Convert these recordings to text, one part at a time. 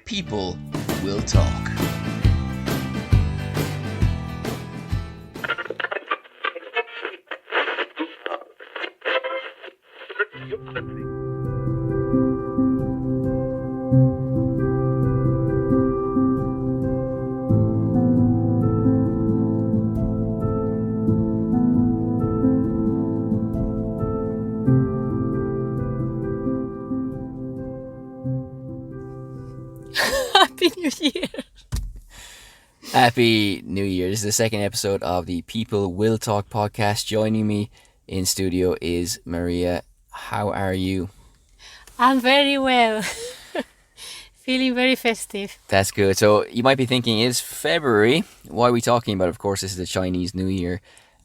People will talk. Happy New Year. Happy New Year. This is the second episode of the People Will Talk podcast. Joining me in studio is Maria. How are you? I'm very well. Feeling very festive. That's good. So you might be thinking, it's February. Why are we talking about? Of course, this is the Chinese New Year.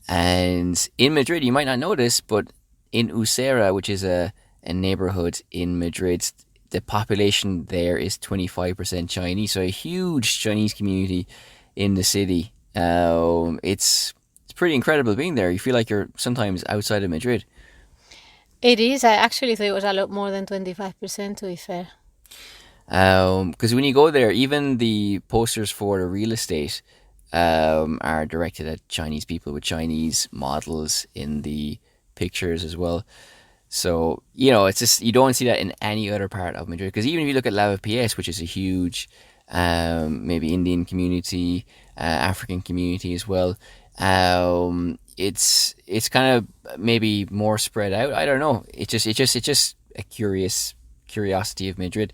And in Madrid, you might not know this, but in Usera, which is a neighborhood in Madrid, the population there is 25% Chinese. So a huge Chinese community in the city. It's pretty incredible being there. You feel like you're sometimes outside of Madrid. It is. I actually thought it was a lot more than 25%, to be fair. Because when you go there, even the posters for the real estate are directed at Chinese people with Chinese models in the pictures as well. So, it's just, you don't see that in any other part of Madrid. Because even if you look at Lavapiés, which is a huge, maybe Indian community, African community as well, it's kind of maybe more spread out. I don't know. It's just a curiosity of Madrid,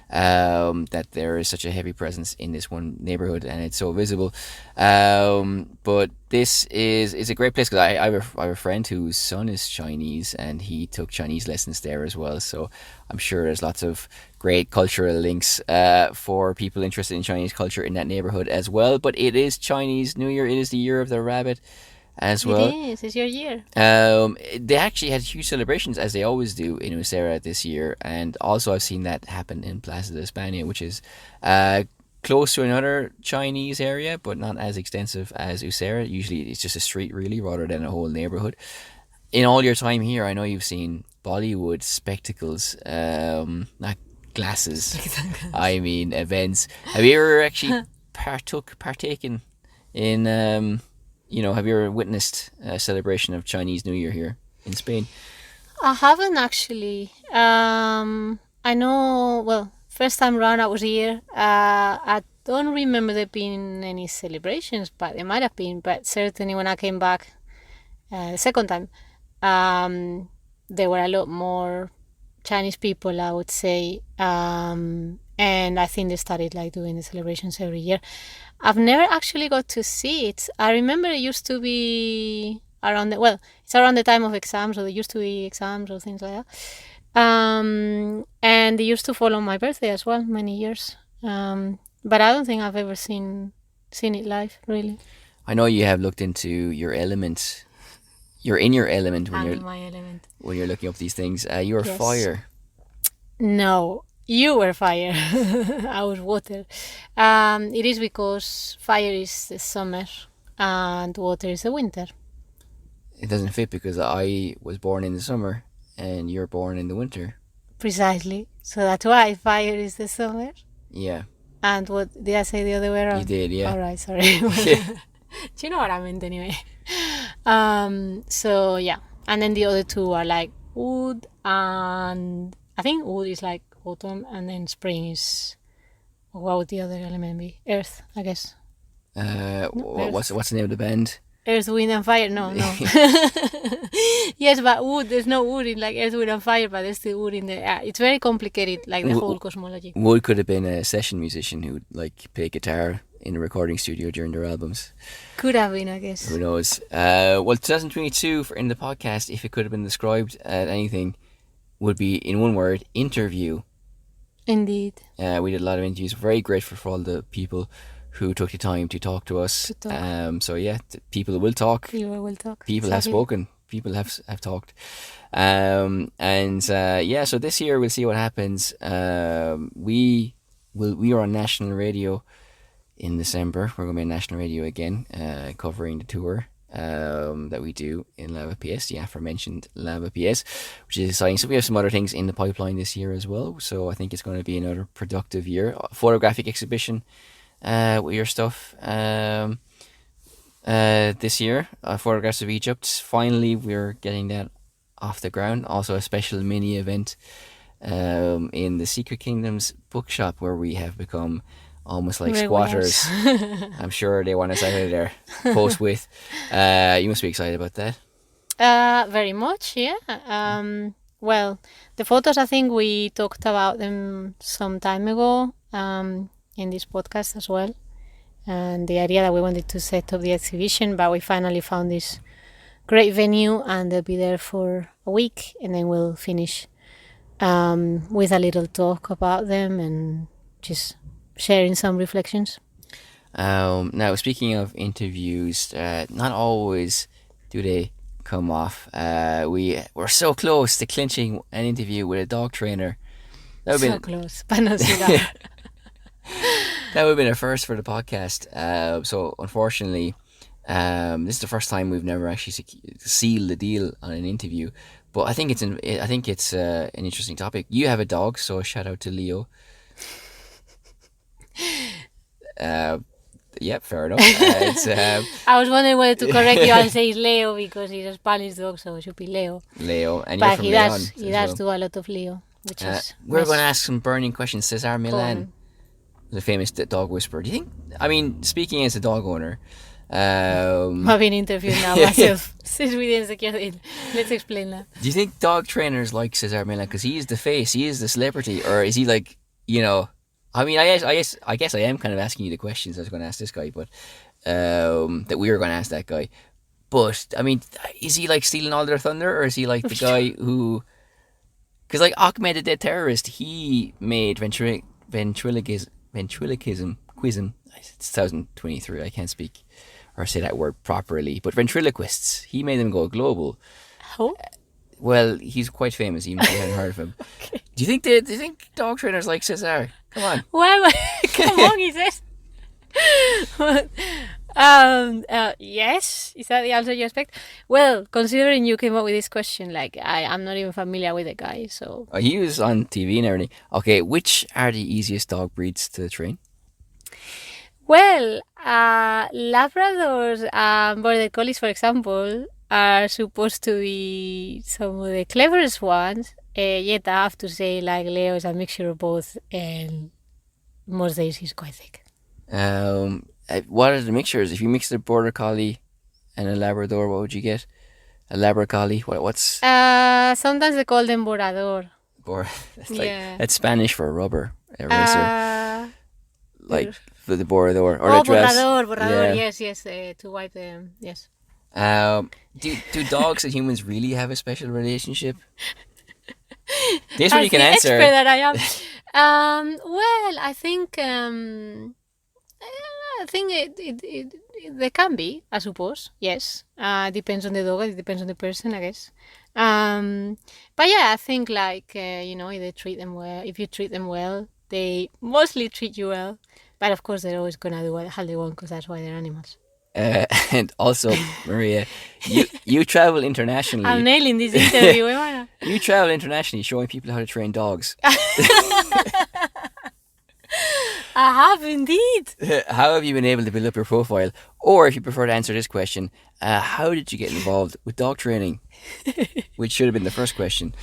that there is such a heavy presence in this one neighborhood and it's so visible. But this is a great place because I have a friend whose son is Chinese and he took Chinese lessons there as well. So I'm sure there's lots of great cultural links for people interested in Chinese culture in that neighborhood as well. But it is Chinese New Year. It is the year of the rabbit as well. It is. It's your year. They actually had huge celebrations, as they always do in Usera this year, and also I've seen that happen in Plaza de España, which is close to another Chinese area, but not as extensive as Usera. Usually it's just a street, really, rather than a whole neighborhood. In all your time here, I know you've seen Bollywood spectacles, not glasses. I mean events. Have you ever actually partaken in? Have you ever witnessed a celebration of Chinese New Year here in Spain? I haven't actually. I know, well, first time round I was here. I don't remember there being any celebrations, but there might have been. But certainly when I came back the second time, there were a lot more Chinese people, I would say. And I think they started doing the celebrations every year. I've never actually got to see it. I remember it used to be it's around the time of exams, or there used to be exams or things like that. And they used to fall on my birthday as well, many years. But I don't think I've ever seen it live, really. I know you have looked into your element. You're in your element I'm in my element. When you're looking up these things. You're Yes. fire. No. You were fire. I was water. It is because fire is the summer and water is the winter. It doesn't fit because I was born in the summer and you're born in the winter. Precisely. So that's why fire is the summer. Yeah. And what did I say the other way around? You did, yeah. All right, sorry. Do you know what I meant anyway? So yeah, and then the other two are wood, and I think wood is autumn, and then spring is, what would the other element be? Earth, I guess. What's the name of the band? Earth, Wind and Fire? No. Yes, but wood, there's no wood in Earth, Wind and Fire, but there's still wood in there. It's very complicated, the whole cosmology. Wood could have been a session musician who would play guitar in a recording studio during their albums. Could have been, I guess. Who knows? 2022 in the podcast, if it could have been described as anything, would be in one word: interview. Indeed. We did a lot of interviews. Very grateful for all the people who took the time to talk to us. So yeah, people will talk. People will talk. People have spoken. People have talked. So this year we'll see what happens. We are on national radio in December. We're going to be on national radio again, covering the tour. that we do in Lava PS, the aforementioned Lava PS, which is exciting. So we have some other things in the pipeline this year as well. So I think it's going to be another productive year. Photographic exhibition with your stuff this year. Photographs of Egypt. Finally, we're getting that off the ground. Also, a special mini event in the Secret Kingdoms bookshop where we have become almost like squatters. I'm sure they want us out of there forthwith. You must be excited about that. Very much, yeah. Well, the photos, I think we talked about them some time ago in this podcast as well. And the idea that we wanted to set up the exhibition, but we finally found this great venue and they'll be there for a week and then we'll finish with a little talk about them and just sharing some reflections. Now, speaking of interviews, not always do they come off. We're so close to clinching an interview with a dog trainer. That would close, but not so that. That would have been a first for the podcast. So unfortunately, this is the first time we've never actually sealed the deal on an interview. But I think it's an interesting topic. You have a dog, so shout out to Leo. Yep, fair enough. I was wondering whether to correct you and say Leo because he's a Spanish dog, so it should be Leo. Leo, and but you're from Leon. He does do a lot of Leo, which is. We're going to ask some burning questions. Cesar Millan, the famous dog whisperer. Do you think? I mean, speaking as a dog owner. I've been interviewed now myself since we didn't secure it. Let's explain that. Do you think dog trainers like Cesar Millan because he is the face, he is the celebrity, or is he like, you know? I mean, I guess I am kind of asking you the questions I was going to ask this guy, but that we were going to ask that guy. But I mean, is he like stealing all their thunder, or is he like the guy who? Because like Ahmed, the dead terrorist, he made ventriloquism. It's 2023. I can't speak or say that word properly. But ventriloquists, he made them go global. Oh. Well, he's quite famous, even if you hadn't heard of him. Okay. Do you think dog trainers like Cesar? Come on. Well, come on, he says. Yes, is that the answer you expect? Well, considering you came up with this question, like I'm not even familiar with the guy, so. He was on TV and everything. Okay, which are the easiest dog breeds to train? Well, Labradors and Border Collies, for example, are supposed to be some of the cleverest ones. Yet I have to say, like, Leo is a mixture of both, and most days he's quite thick. What are the mixtures? If you mix the Border Collie and a Labrador, what would you get? A Labrador Collie? What's? Sometimes they call them Borador. That's Spanish for rubber eraser. Like the Borador or the dress. Borador. Yeah. Yes. To wipe them. Yes. Do dogs and humans really have a special relationship? This one you can answer. Expert that I am. Well, I think it they can be, I suppose. Yes. Depends on the dog. It depends on the person, I guess. But yeah, I think like if they treat them well, if you treat them well, they mostly treat you well. But of course, they're always gonna do how they want because that's why they're animals. And also, Maria, you travel internationally. I'm nailing this interview. You travel internationally showing people how to train dogs. I have indeed. How have you been able to build up your profile? Or if you prefer to answer this question, how did you get involved with dog training? Which should have been the first question.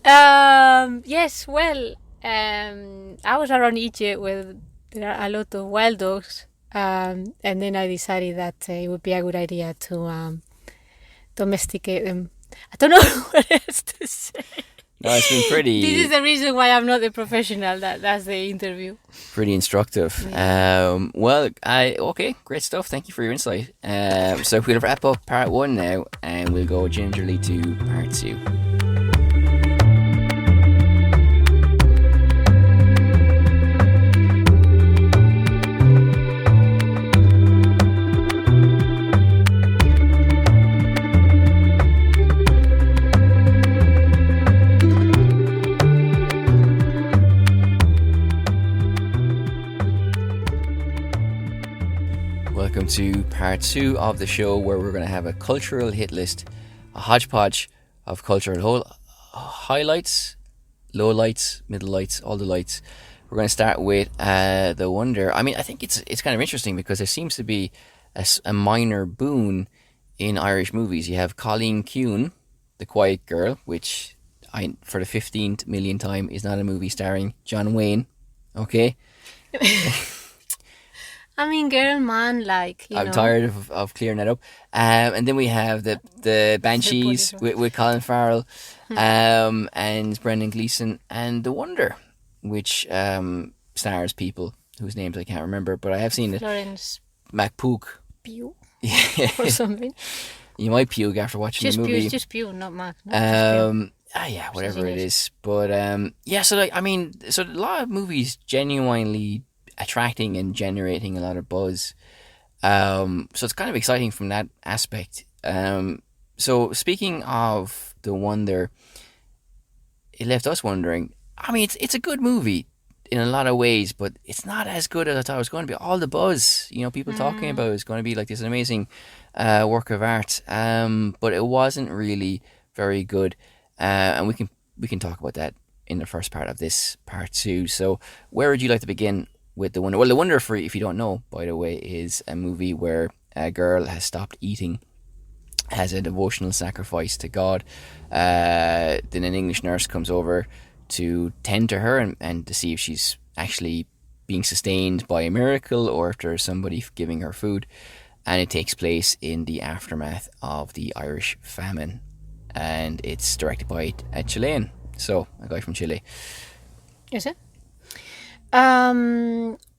Yes, well, I was around Egypt where there are a lot of wild dogs. And then I decided that it would be a good idea to domesticate them. I don't know what else to say. No, it's been pretty. This is the reason why I'm not the professional. That's the interview. Pretty instructive. Yeah. Okay, great stuff. Thank you for your insight. So we'll wrap up part 1 now, and we'll go gingerly to part 2. to part 2 of the show, where we're going to have a cultural hit list, a hodgepodge of cultural highlights, lowlights, middle lights, all the lights. We're going to start with The Wonder. I mean, I think it's kind of interesting because there seems to be a minor boon in Irish movies. You have Colleen Kuhn, The Quiet Girl, which for the 15th millionth time is not a movie starring John Wayne. Okay? I mean, girl, man, like, I'm tired of clearing that up. And then we have the Banshees with Colin Farrell and Brendan Gleeson, and The Wonder, which stars people whose names I can't remember, but I have seen it. Florence MacPook. Pugh Yeah. or something. You might puke after watching Just the movie. Just Pugh, not Mac. No, just Pugh. Yeah, whatever it is. But so like, I mean, so a lot of movies genuinely attracting and generating a lot of buzz. So it's kind of exciting from that aspect. So speaking of The Wonder, it left us wondering. I mean, it's a good movie in a lot of ways, but it's not as good as I thought it was going to be. All the buzz, people talking about it is going to be like this amazing work of art, but it wasn't really very good. And we can talk about that in the first part of this part 2. So where would you like to begin with The Wonder? Well, The Wonder, for if you don't know, by the way, is a movie where a girl has stopped eating, has a devotional sacrifice to God. Then an English nurse comes over to tend to her and to see if she's actually being sustained by a miracle or if there's somebody giving her food. And it takes place in the aftermath of the Irish famine. And it's directed by a Chilean, so a guy from Chile. Is it?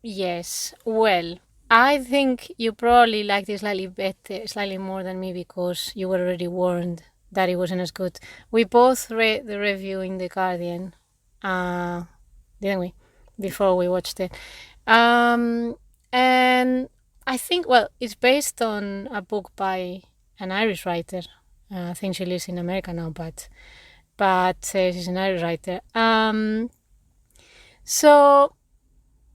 Yes. Well, I think you probably liked it slightly more than me, because you were already warned that it wasn't as good. We both read the review in The Guardian, didn't we? Before we watched it. And I think, well, it's based on a book by an Irish writer. I think she lives in America now, but she's an Irish writer. So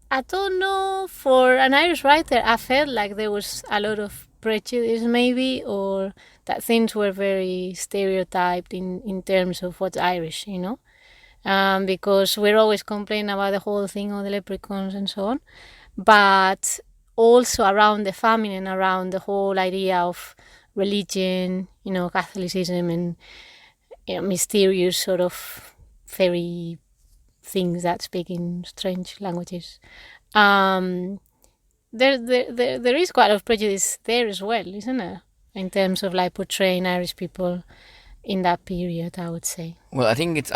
I don't know, for an Irish writer, I felt like there was a lot of prejudice, maybe, or that things were very stereotyped in terms of what's Irish, because we're always complaining about the whole thing of the leprechauns and so on, but also around the famine and around the whole idea of religion, Catholicism, and mysterious sort of fairy things that speak in strange languages. There is quite a lot of prejudice there as well, isn't there? In terms of like portraying Irish people in that period, I would say. Well, I think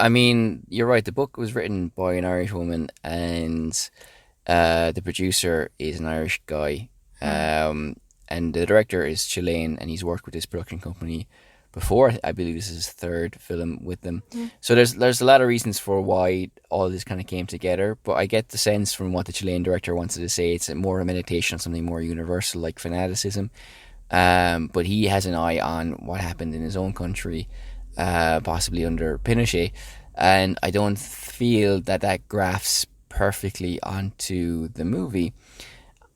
you're right. The book was written by an Irish woman, and the producer is an Irish guy. And the director is Chilean, and he's worked with this production company before. I believe this is his third film with them. So there's a lot of reasons for why all this kind of came together, but I get the sense from what the Chilean director wanted to say, it's more a meditation on something more universal like fanaticism. But he has an eye on what happened in his own country, possibly under Pinochet, and I don't feel that grafts perfectly onto the movie.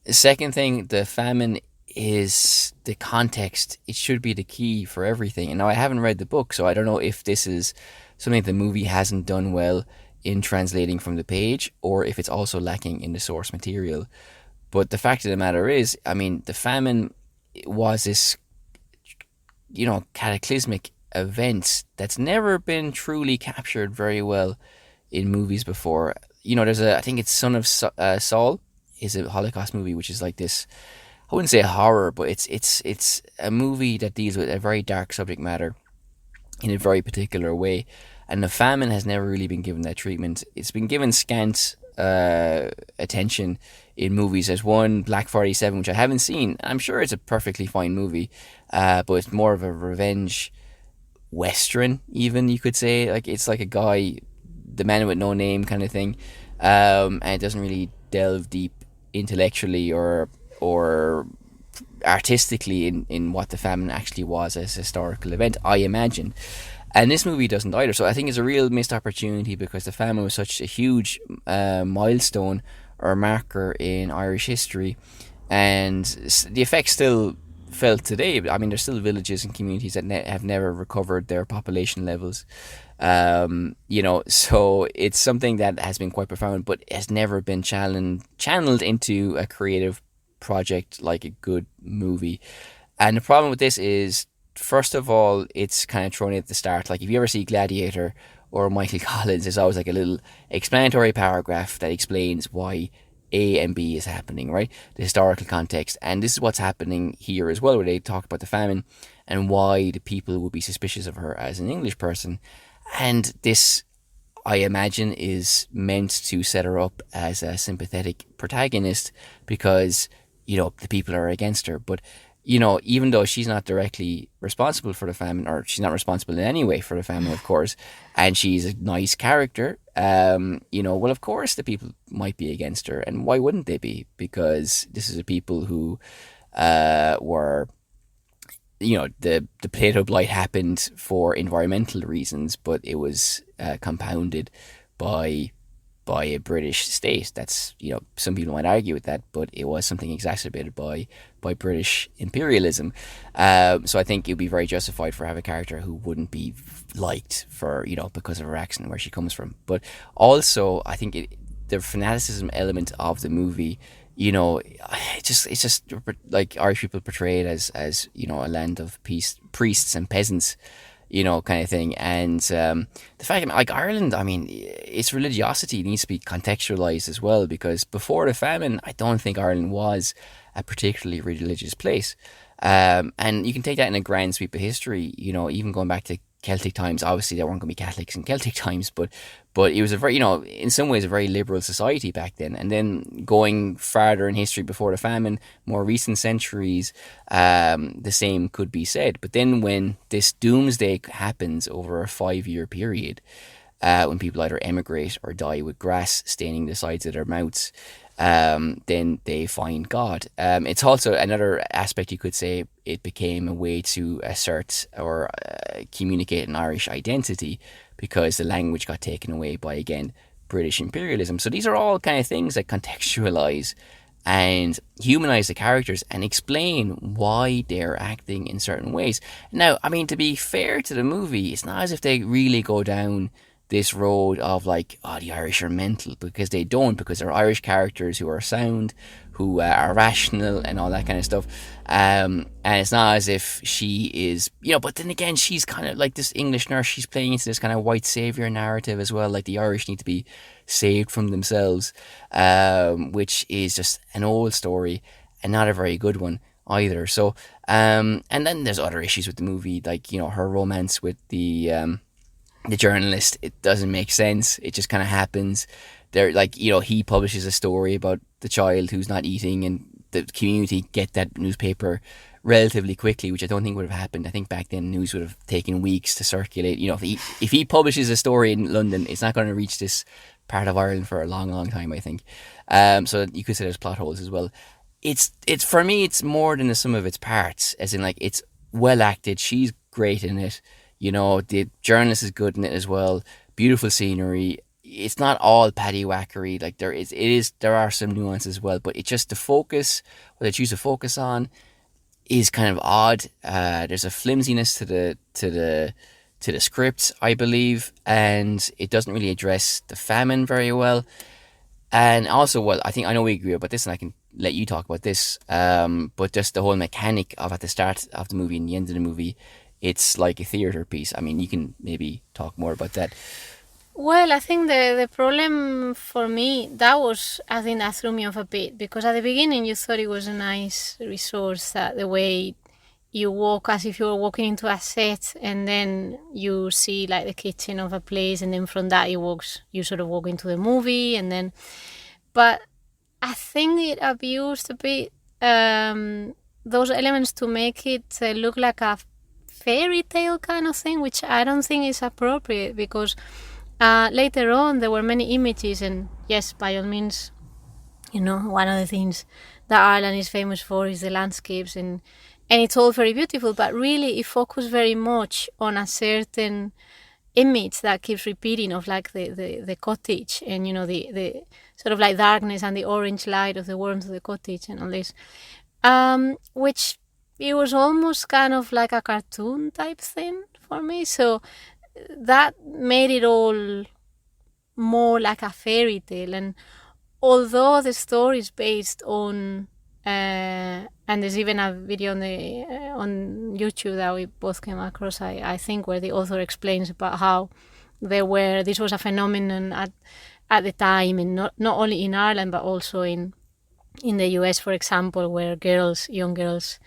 The second thing, the famine is the context. It should be the key for everything. And now I haven't read the book, so I don't know if this is something the movie hasn't done well in translating from the page, or if it's also lacking in the source material. But the fact of the matter is, the famine was this, cataclysmic event that's never been truly captured very well in movies before. I think it's Son of Saul is a Holocaust movie, which is like this, I wouldn't say horror, but it's a movie that deals with a very dark subject matter in a very particular way. And the famine has never really been given that treatment. It's been given scant attention in movies. There's one, Black 47, which I haven't seen. I'm sure it's a perfectly fine movie, but it's more of a revenge western, even, you could say. Like, it's like a guy, the man with no name kind of thing, and it doesn't really delve deep intellectually or artistically in what the famine actually was as a historical event, I imagine. And this movie doesn't either. So I think it's a real missed opportunity, because the famine was such a huge milestone or marker in Irish history. and the effects still felt today. I mean, there's still villages and communities that have never recovered their population levels. So it's something that has been quite profound, but has never been channeled into a creative project like a good movie. And the problem with this is, first of all, it's kind of thrown in at the start. Like if you ever see Gladiator or Michael Collins, there's always like a little explanatory paragraph that explains why A and B is happening, right? The historical context. And this is what's happening here as well, where they talk about the famine and why the people would be suspicious of her as an English person. And this, I imagine, is meant to set her up as a sympathetic protagonist because, the people are against her. But, even though she's not directly responsible for the famine, or she's not responsible in any way for the famine, of course, and she's a nice character, well, of course the people might be against her. And why wouldn't they be? Because this is a people who were the potato blight happened for environmental reasons, but it was compounded by a British state. That's some people might argue with that, but it was something exacerbated by British imperialism. So I think it would be very justified for have a character who wouldn't be liked for because of her accent, where she comes from. But also I think the fanaticism element of the movie, it's just like Irish people portrayed as a land of peace, priests and peasants, kind of thing. And the fact that, like, Ireland, I mean, its religiosity needs to be contextualized as well, because before the famine, I don't think Ireland was a particularly religious place. And you can take that in a grand sweep of history, even going back to Celtic times. Obviously, there weren't going to be Catholics in Celtic times, but it was a very, in some ways, a very liberal society back then. And then going farther in history before the famine, more recent centuries, the same could be said. But then when this doomsday happens over a 5-year period, when people either emigrate or die with grass staining the sides of their mouths, then they find God. It's also another aspect, you could say. It became a way to assert or communicate an Irish identity, because the language got taken away by, again, British imperialism. So these are all kind of things that contextualize and humanize the characters and explain why they're acting in certain ways. Now, I mean, to be fair to the movie, it's not as if they really go down this road of like, oh, the Irish are mental, because they don't, because they're Irish characters who are sound, who are rational and all that kind of stuff. And it's not as if she is, but then again, she's kind of like this English nurse. She's playing into this kind of white savior narrative as well. Like the Irish need to be saved from themselves, which is just an old story and not a very good one either. So, and then there's other issues with the movie, like, her romance with the journalist. It doesn't make sense. It just kind of happens. There, like, he publishes a story about the child who's not eating, and the community get that newspaper relatively quickly, which I don't think would have happened. I think back then news would have taken weeks to circulate. If he publishes a story in London, it's not going to reach this part of Ireland for a long, long time, I think. So you could say there's plot holes as well. It's for me, it's more than the sum of its parts, as in, like, it's well acted. She's great in it. The journalist is good in it as well. Beautiful scenery. It's not all paddywhackery. Like, there are some nuances as well, but it's just the focus, what they choose to focus on, is kind of odd. There's a flimsiness to the script, I believe, and it doesn't really address the famine very well. And also, well, I know we agree about this, and I can let you talk about this. But just the whole mechanic of, at the start of the movie and the end of the movie, it's like a theatre piece. I mean, you can maybe talk more about that. Well, I think the problem for me, I think that threw me off a bit, because at the beginning you thought it was a nice resource, that the way you walk as if you were walking into a set, and then you see like the kitchen of a place, and then from that you sort of walk into the movie, and then, but I think it abused a bit those elements to make it look like a fairy tale kind of thing, which I don't think is appropriate, because later on there were many images, and yes, by all means, one of the things that Ireland is famous for is the landscapes, and it's all very beautiful, but really it focused very much on a certain image that keeps repeating of like the cottage, and the sort of like darkness and the orange light of the warmth of the cottage and all this, which it was almost kind of like a cartoon type thing for me. So that made it all more like a fairy tale. And although the story is based on and there's even a video on YouTube that we both came across, I think, where the author explains about how this was a phenomenon at the time, and not only in Ireland but also in the US, for example, where young girls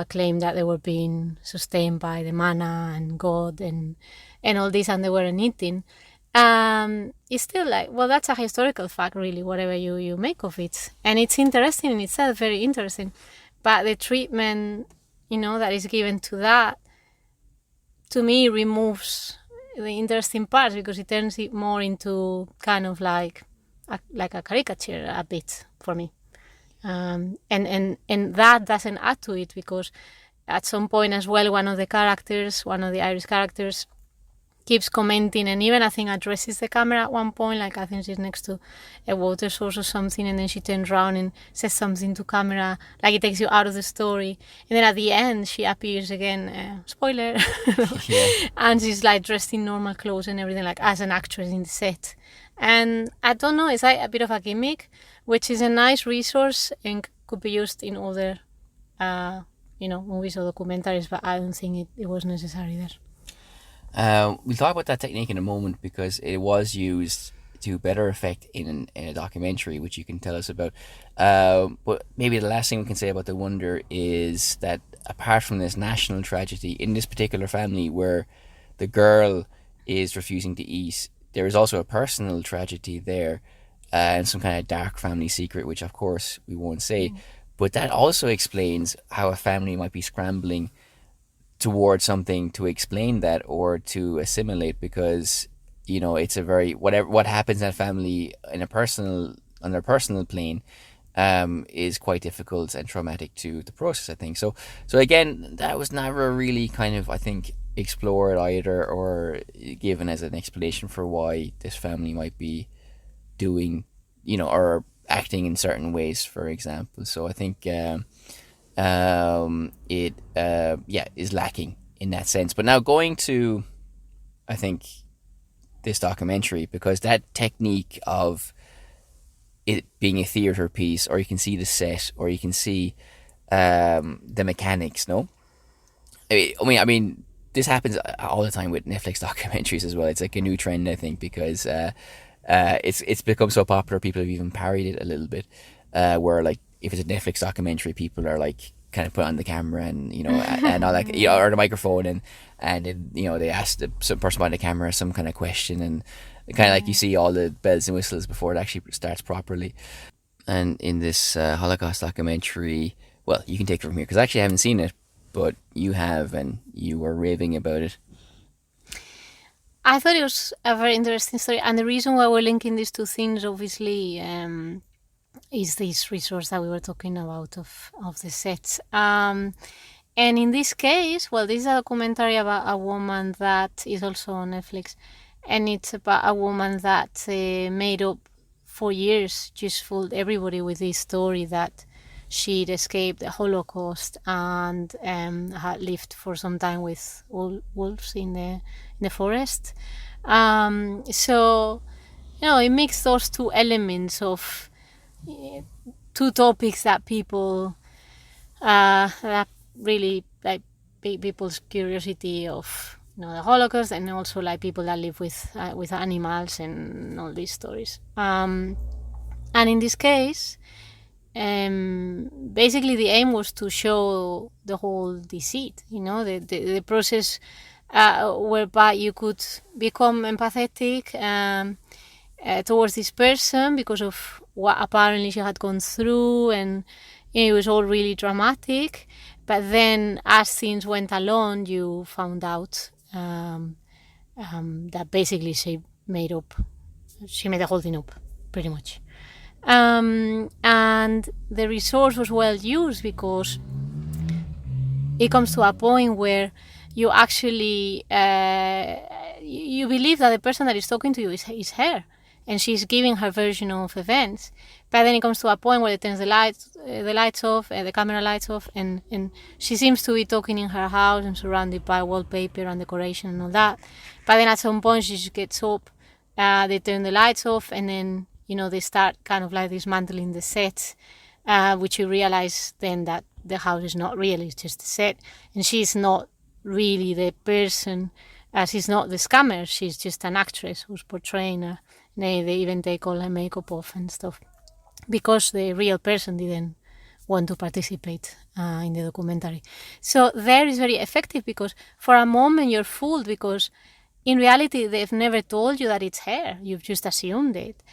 claimed that they were being sustained by the manna and God and all this, and they weren't eating. It's still like, well, that's a historical fact, really, whatever you make of it. And it's interesting in itself, very interesting. But the treatment, that is given to that, to me, removes the interesting parts, because it turns it more into kind of like a caricature a bit for me. And that doesn't add to it, because at some point as well, one of the Irish characters, keeps commenting, and even I think addresses the camera at one point, like I think she's next to a water source or something, and then she turns around and says something to camera, like it takes you out of the story. And then at the end she appears again, spoiler, Yeah. and she's like dressed in normal clothes and everything, like as an actress in the set. And I don't know, it's like a bit of a gimmick, which is a nice resource and could be used in other movies or documentaries, but I don't think it was necessary there. We'll talk about that technique in a moment, because it was used to better effect in a documentary, which you can tell us about. But maybe the last thing we can say about The Wonder is that apart from this national tragedy, in this particular family where the girl is refusing to eat, there is also a personal tragedy there, and some kind of dark family secret, which of course we won't say. But that also explains how a family might be scrambling towards something to explain that or to assimilate, because it's a very what happens in a family on their personal plane is quite difficult and traumatic to the process, I think. So again, that was never really kind of, I think, explored either, or given as an explanation for why this family might be doing or acting in certain ways, for example. So I think it is lacking in that sense. But now going to, I think, this documentary, because that technique of it being a theatre piece, or you can see the set, or you can see the mechanics, no? I mean, this happens all the time with Netflix documentaries as well. It's like a new trend, I think, because it's become so popular, people have even parodied it a little bit, where like, if it's a Netflix documentary, people are like kind of put on the camera and and all that, or the microphone, and they ask some person behind the camera some kind of question, and kind of like you see all the bells and whistles before it actually starts properly. And in this Holocaust documentary, well, you can take it from here, because I actually haven't seen it, but you have, and you were raving about it. I thought it was a very interesting story, and the reason why we're linking these two things, obviously, is this resource that we were talking about of the sets. And in this case, well, this is a documentary about a woman that is also on Netflix, and it's about a woman that made up for years, just fooled everybody with this story that she'd escaped the Holocaust and had lived for some time with wolves in the forest. So, it makes those two elements of two topics that people that really like people's curiosity of the Holocaust, and also like people that live with animals and all these stories. And in this case, basically the aim was to show the whole deceit, the process whereby you could become empathetic towards this person because of what apparently she had gone through, and it was all really dramatic. But then as things went along, you found out that basically she made the whole thing up, pretty much. And the resource was well used, because it comes to a point where you actually you believe that the person that is talking to you is her, and she's giving her version of events. But then it comes to a point where it turns the lights off, the camera lights off, and she seems to be talking in her house and surrounded by wallpaper and decoration and all that. But then at some point she just gets up, they turn the lights off, and then they start kind of like dismantling the set, which you realize then that the house is not real; it's just a set, and she's not really the person. She's not the scammer. She's just an actress who's portraying her. They even take all her makeup off and stuff, because the real person didn't want to participate in the documentary. So there is very effective, because for a moment you're fooled, because in reality they've never told you that it's her. You've just assumed it.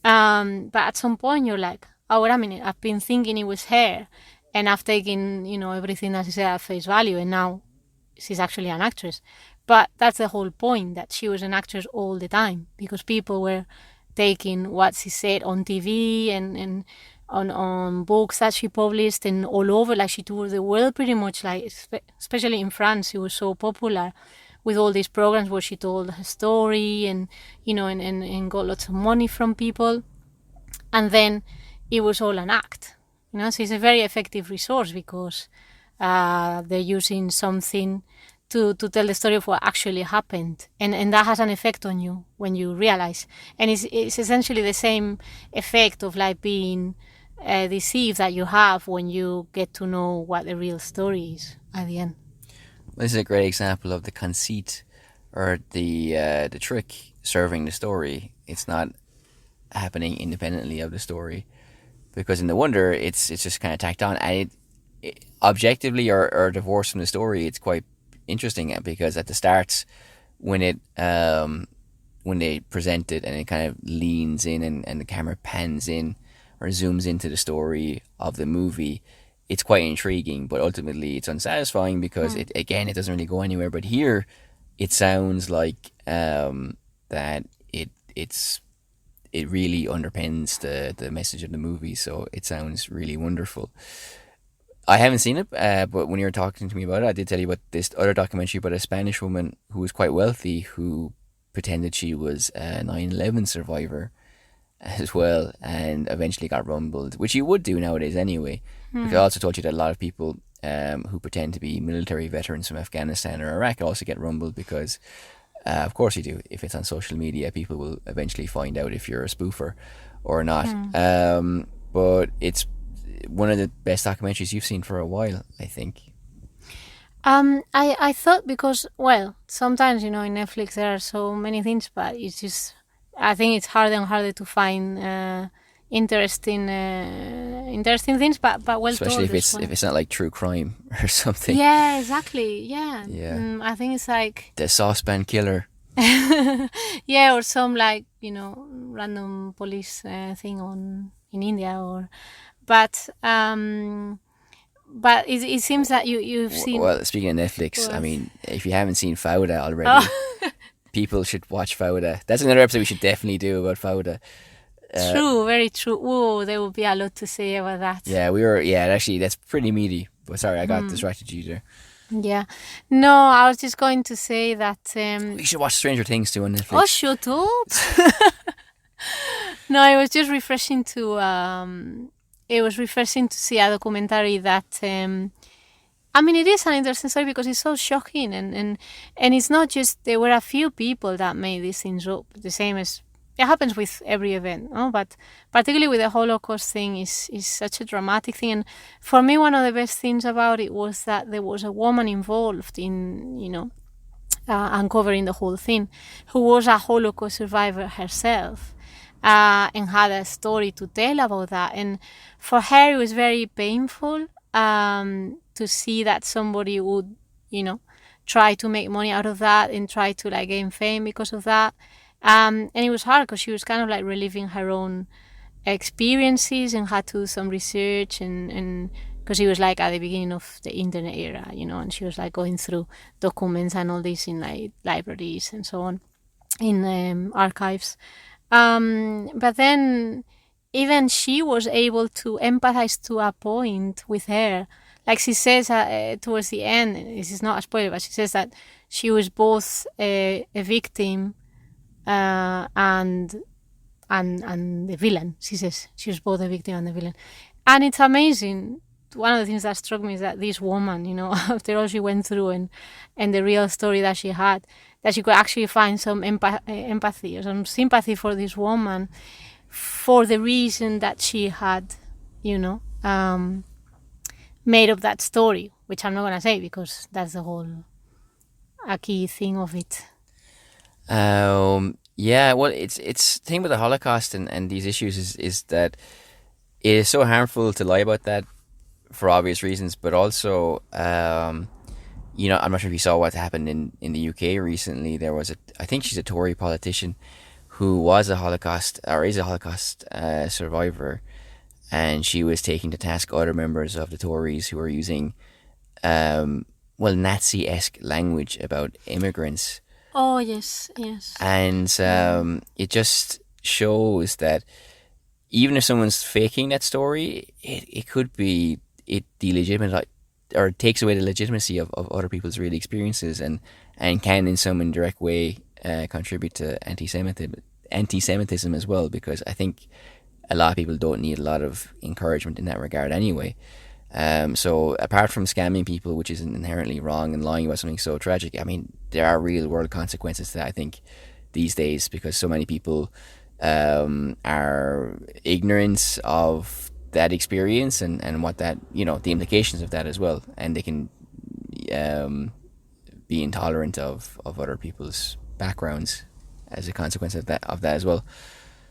But at some point you're like, oh, wait a minute, I've been thinking it was her, and I've taken everything that she said at face value, and now she's actually an actress. But that's the whole point, that she was an actress all the time, because people were taking what she said on TV and on books that she published and all over. Like, she toured the world pretty much, like especially in France. She was so popular with all these programs where she told her story and got lots of money from people. And then it was all an act. So it's a very effective resource, because they're using something to tell the story of what actually happened, and that has an effect on you when you realize. And it's essentially the same effect of like being deceived that you have when you get to know what the real story is at the end. This is a great example of the conceit, or the trick serving the story. It's not happening independently of the story, because in The Wonder it's just kind of tacked on, and it objectively or divorced from the story, it's quite interesting, because at the start, when they present it and it kind of leans in and the camera pans in or zooms into the story of the movie, it's quite intriguing, but ultimately it's unsatisfying, because it doesn't really go anywhere. But here it sounds like that it really underpins the message of the movie, so it sounds really wonderful. I haven't seen it, but when you were talking to me about it, I did tell you about this other documentary about a Spanish woman who was quite wealthy, who pretended she was a 9/11 survivor as well, and eventually got rumbled, which you would do nowadays anyway. Because I also told you that a lot of people who pretend to be military veterans from Afghanistan or Iraq also get rumbled, because of course you do. If it's on social media, people will eventually find out if you're a spoofer or not. But it's one of the best documentaries you've seen for a while, I think. I thought, because, well, sometimes, in Netflix there are so many things, but it's just, I think it's harder and harder to find interesting things, but well especially told. if it's not like true crime or something. Yeah, exactly. Yeah. Yeah. I think it's like The Saucepan Killer. yeah, or some like random police thing in India, but it seems that you've seen. Well, speaking of Netflix, I mean, if you haven't seen Fauda already, people should watch Fauda. That's another episode we should definitely do about Fauda. True, very true. Oh, there will be a lot to say about that. Yeah, actually, that's pretty meaty. But sorry, I got distracted you there. Yeah. No, I was just going to say that... we should watch Stranger Things too on Netflix. Oh, shut up! No, it was just refreshing to... it was refreshing to see a documentary that... I mean, it is an interesting story because it's so shocking, and it's not just... There were a few people that made these things up, the same as... It happens with every event, no? But particularly with the Holocaust thing is such a dramatic thing. And for me, one of the best things about it was that there was a woman involved in, uncovering the whole thing, who was a Holocaust survivor herself, and had a story to tell about that. And for her, it was very painful to see that somebody would, try to make money out of that and try to gain fame because of that. And it was hard because she was kind of reliving her own experiences and had to do some research, and because it was at the beginning of the internet era, and she was going through documents and all this in libraries and so on, in archives. But then even she was able to empathize to a point with her. Like she says towards the end, this is not a spoiler, but she says that she was both a victim and the villain. She says she was both a victim and the villain. And it's amazing. One of the things that struck me is that this woman, after all she went through and the real story that she had, that she could actually find some empathy or some sympathy for this woman for the reason that she had, made up that story, which I'm not going to say because that's the whole a key thing of it. Yeah, well, it's the thing with the Holocaust and these issues is that it is so harmful to lie about that for obvious reasons, but also, I'm not sure if you saw what happened in the UK recently. There was I think she's a Tory politician who was a Holocaust or is a Holocaust survivor, and she was taking to task other members of the Tories who were using, Nazi-esque language about immigrants. Oh, yes. And it just shows that even if someone's faking that story, it could be it delegitimate or takes away the legitimacy of other people's real experiences and can in some indirect way contribute to anti-Semitism as well, because I think a lot of people don't need a lot of encouragement in that regard anyway. So apart from scamming people, which is inherently wrong, and lying about something so tragic, I mean, there are real world consequences to that, I think, these days, because so many people are ignorant of that experience and what that, the implications of that as well. And they can be intolerant of other people's backgrounds as a consequence of that as well.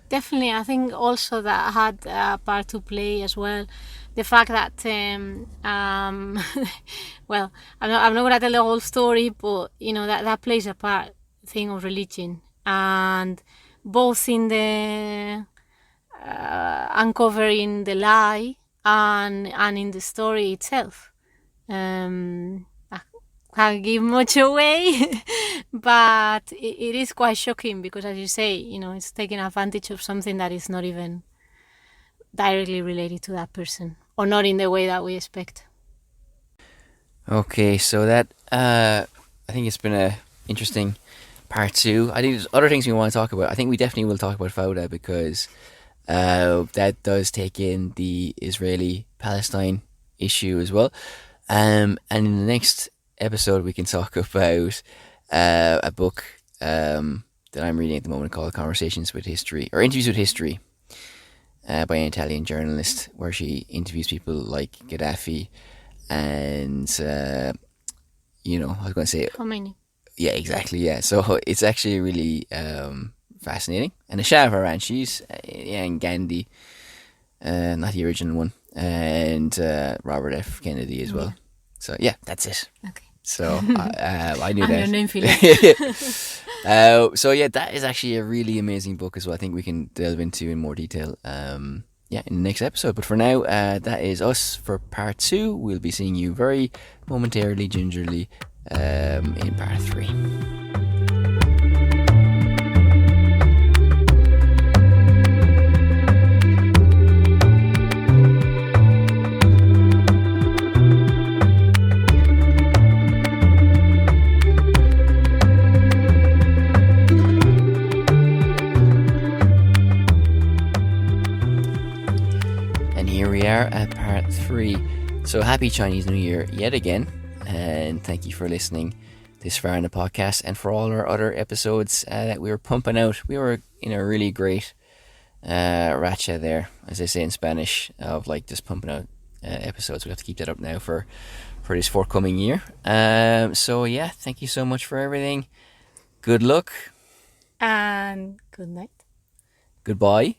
Definitely, I think also that had a part to play as well. The fact that, well, I'm not going to tell the whole story, but that plays a part. Thing of religion, and both in the uncovering the lie and in the story itself. I can't give much away, but it is quite shocking because, as you say, it's taking advantage of something that is not even directly related to that person, or not in the way that we expect. Okay, so that I think it's been a interesting part 2. I think there's other things we want to talk about. I think we definitely will talk about Fauda because that does take in the Israeli-Palestine issue as well. And in the next episode, we can talk about a book that I'm reading at the moment called Conversations with History, or Interviews with History, by an Italian journalist, where she interviews people like Gaddafi and, I was going to say... Khomeini. Yeah, exactly, yeah. So it's actually really fascinating. And the Shah of Iran, she's, and Gandhi, not the original one, and Robert F. Kennedy as well. So yeah, that's it. Okay. So I knew that. Your name So yeah, that is actually a really amazing book as well. I think we can delve into in more detail in the next episode. But for now, that is us for part 2. We'll be seeing you very momentarily, gingerly, in part 3. And here we are at part 3. So happy Chinese New Year yet again. And thank you for listening this far in the podcast and for all our other episodes that we were pumping out. We were in a really great racha there, as they say in Spanish, of like just pumping out episodes. We have to keep that up now for this forthcoming year. So yeah, thank you so much for everything. Good luck. And good night. Goodbye.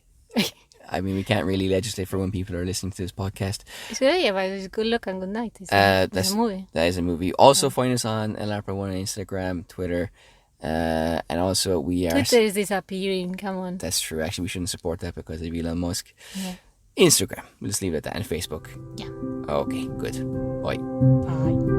I mean, we can't really legislate for when people are listening to this podcast. It's good, yeah, but it's good luck and good night. It's a movie. That is a movie. Also, find us on LAPRA1 on Instagram, Twitter, and also we are... Twitter is disappearing, come on. That's true. Actually, we shouldn't support that because of Elon Musk. Yeah. Instagram. We'll just leave it at that. And Facebook. Yeah. Okay, good. Bye. Bye.